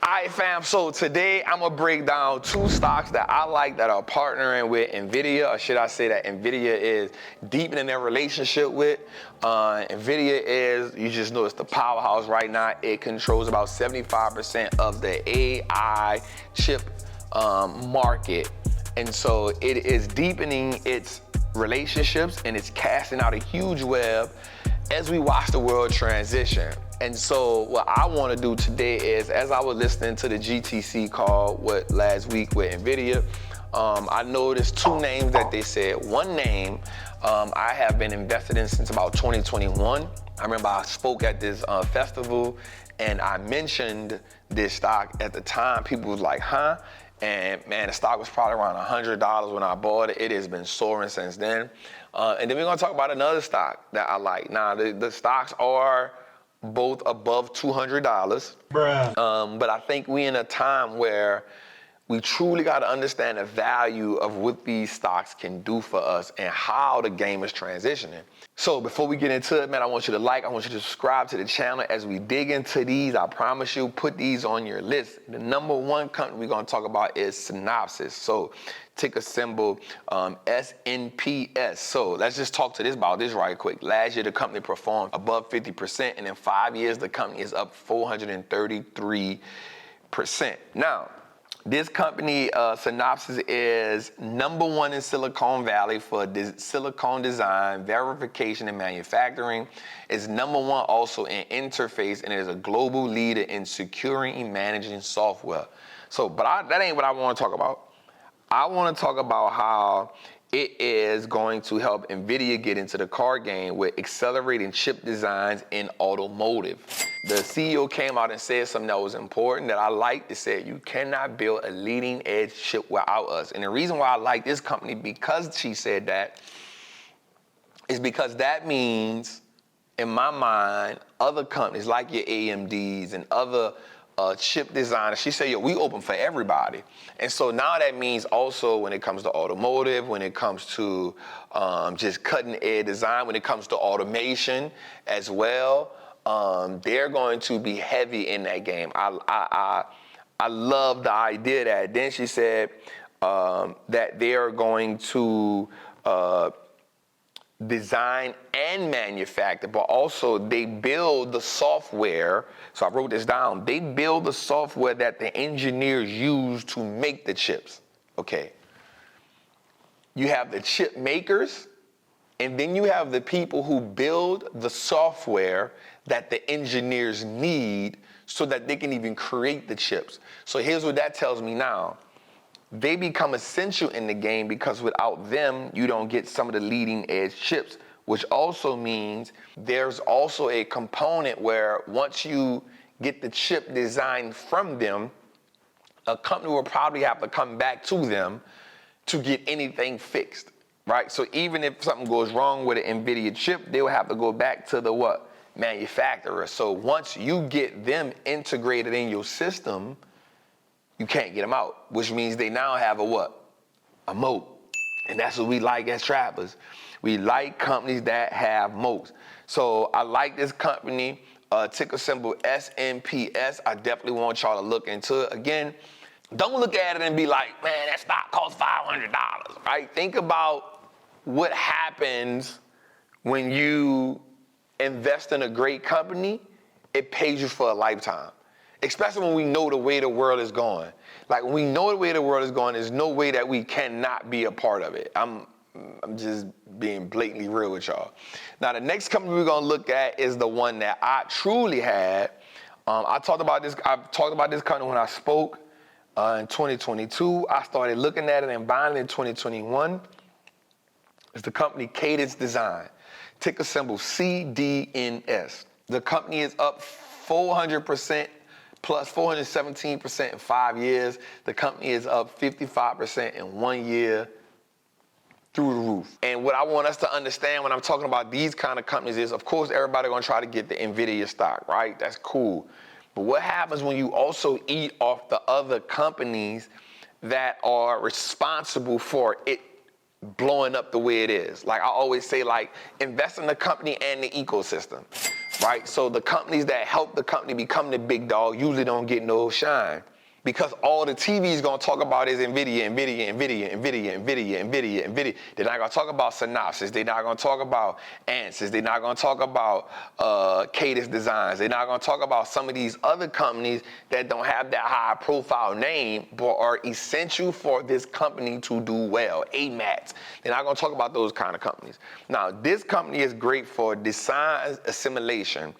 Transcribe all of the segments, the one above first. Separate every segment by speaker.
Speaker 1: Alright fam, so today I'm gonna break down two stocks that I like that are partnering with Nvidia, or should I say that Nvidia is deepening their relationship with. Nvidia is, you just know it's the powerhouse right now. It controls about 75% of the AI chip market. And so it is deepening its relationships and it's casting out a huge web as we watch the world transition. And so what I want to do today is, as I was listening to the GTC call last week with Nvidia, I noticed two names that they said. One name I have been invested in since about 2021. I remember I spoke at this festival and I mentioned this stock. At the time, people was like, huh? And man, the stock was probably around $100 when I bought it. It has been soaring since then. And then we're gonna talk about another stock that I like. Now, the stocks are both above $200. Bruh. But I think we in a time where we truly got to understand the value of what these stocks can do for us and how the game is transitioning. So before we get into it, man, I want you to like, I want you to subscribe to the channel as we dig into these. I promise you, put these on your list. The number one company we're going to talk about is Synopsis. So ticker symbol SNPS. So let's just talk about this right quick. Last year, the company performed above 50%, and in 5 years, the company is up 433%. Now, this company, Synopsis, is number one in Silicon Valley for silicon design, verification, and manufacturing. It's number one also in interface, and it is a global leader in securing and managing software. So, that ain't what I want to talk about. I want to talk about how it is going to help Nvidia get into the car game with accelerating chip designs in automotive. The CEO came out and said something that was important that I liked. It said, you cannot build a leading edge chip without us. And the reason why I like this company, because she said that, is because that means, in my mind, other companies like your AMDs and other chip designers, she said, yo, we open for everybody. And so now that means also when it comes to automotive, when it comes to just cutting edge design, when it comes to automation as well, they're going to be heavy in that game. I love the idea that. Then she said that they are going to design and manufacture, but also they build the software. So I wrote this down. They build the software that the engineers use to make the chips. Okay. You have the chip makers, and then you have the people who build the software that the engineers need so that they can even create the chips. So here's what that tells me now. They become essential in the game because without them, you don't get some of the leading edge chips, which also means there's also a component where once you get the chip designed from them, a company will probably have to come back to them to get anything fixed, right? So even if something goes wrong with an Nvidia chip, they'll have to go back to the what? Manufacturer. So once you get them integrated in your system, you can't get them out, which means they now have a what? A moat. And that's what we like as trappers. We like companies that have moats. So I like this company, ticker symbol SNPS. I definitely want y'all to look into it. Again, don't look at it and be like, man, that stock costs $500, right? Think about what happens when you invest in a great company. It pays you for a lifetime. Especially when we know the way the world is going. Like, when we know the way the world is going, there's no way that we cannot be a part of it. I'm just being blatantly real with y'all. Now, the next company we're gonna look at is the one that I truly had. I've talked about this company when I spoke in 2022. I started looking at it and buying it in 2021. It's the company Cadence Design, ticker symbol CDNS. The company is up 400%. Plus 417% in 5 years. The company is up 55% in 1 year through the roof. And what I want us to understand when I'm talking about these kind of companies is, of course, everybody gonna try to get the Nvidia stock, right? That's cool. But what happens when you also eat off the other companies that are responsible for it blowing up the way it is? Like I always say, like, invest in the company and the ecosystem. right? So the companies that help the company become the big dog usually don't get no shine. Because all the TV is gonna talk about is Nvidia. They're not gonna talk about Synopsis. They're not gonna talk about Ansys. They're not gonna talk about Cadence Designs. They're not gonna talk about some of these other companies that don't have that high profile name, but are essential for this company to do well. AMATs. They're not gonna talk about those kind of companies. Now, this company is great for design assimilation,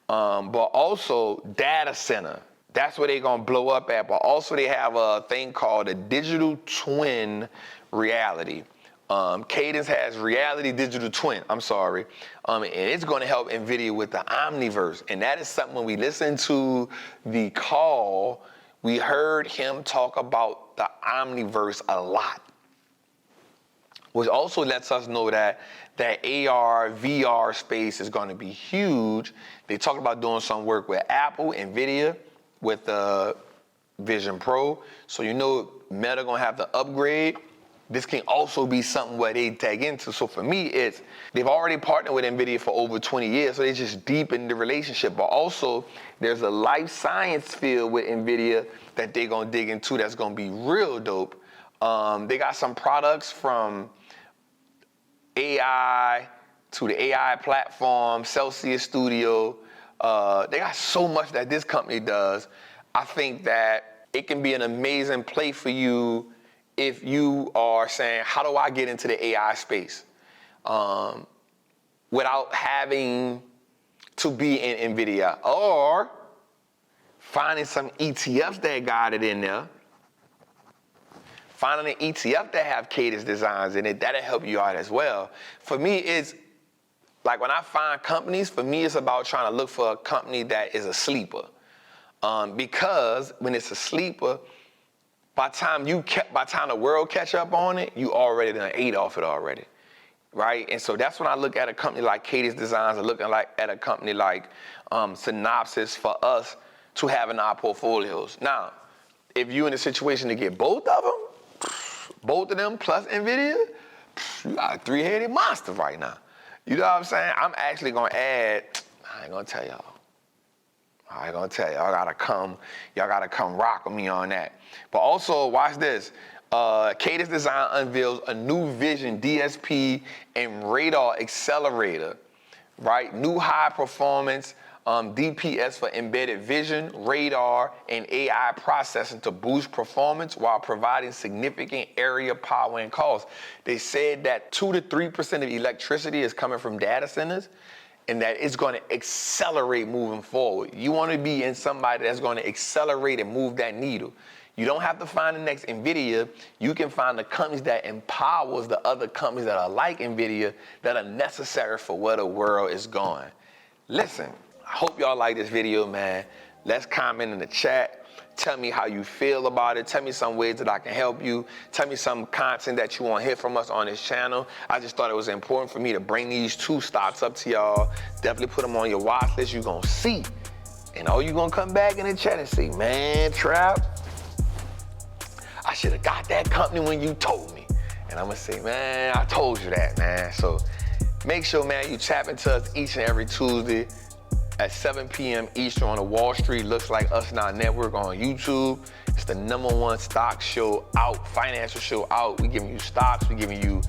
Speaker 1: but also data center. That's where they're gonna blow up at, but also they have a thing called a digital twin reality. Cadence has reality digital twin, and it's gonna help Nvidia with the Omniverse. And that is something when we listened to the call, we heard him talk about the Omniverse a lot. Which also lets us know that that AR, VR space is gonna be huge. They talked about doing some work with Apple, Nvidia, with the Vision Pro. So you know Meta gonna have to upgrade. This can also be something where they tag into. So for me, it's, they've already partnered with Nvidia for over 20 years, so they just deepen the relationship. But also, there's a life science field with Nvidia that they're gonna dig into that's gonna be real dope. They got some products from AI to the AI platform, Celsius Studio. They got so much that this company does. I think that it can be an amazing play for you if you are saying, how do I get into the AI space? Without having to be in Nvidia, or finding some ETFs that got it in there. Finding an ETF that have Cadence Designs in it, that'll help you out as well. For me, it's like when I find companies, for me, it's about trying to look for a company that is a sleeper. Because when it's a sleeper, by the time the world catch up on it, you already done ate off it already, right? And so that's when I look at a company like Cadence Designs, or looking at a company like Synopsis for us to have in our portfolios. Now, if you're in a situation to get both of them plus Nvidia, you got a three-headed monster right now. You know what I'm saying? I'm actually gonna add, I ain't gonna tell y'all. Y'all gotta come rock with me on that. But also, watch this. Cadence Design unveils a new Vision DSP and radar accelerator, right? New high performance DPS for embedded vision, radar, and AI processing to boost performance while providing significant area power and cost. They said that 2 to 3% of electricity is coming from data centers, and that it's going to accelerate moving forward. You want to be in somebody that's going to accelerate and move that needle. You don't have to find the next Nvidia. You can find the companies that empowers the other companies that are like Nvidia that are necessary for where the world is going. Listen, I hope y'all like this video, man. Let's comment in the chat. Tell me how you feel about it. Tell me some ways that I can help you. Tell me some content that you want to hear from us on this channel. I just thought it was important for me to bring these two stocks up to y'all. Definitely put them on your watch list. You're going to see. And all you're going to come back in the chat and say, man, Trap, I should have got that company when you told me. And I'm going to say, man, I told you that, man. So make sure, man, you tap into us each and every Tuesday at 7 p.m. Eastern on the Wallstreet Looks Like Us Now Network on YouTube. It's the #1 stock show out, financial show out. We giving you stocks, we giving you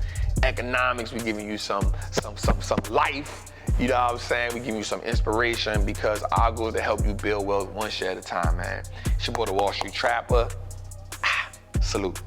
Speaker 1: economics, we giving you some life. You know what I'm saying? We giving you some inspiration, because our goal is to help you build wealth one share at a time, man. It's your boy, the Wall Street Trapper. Salute.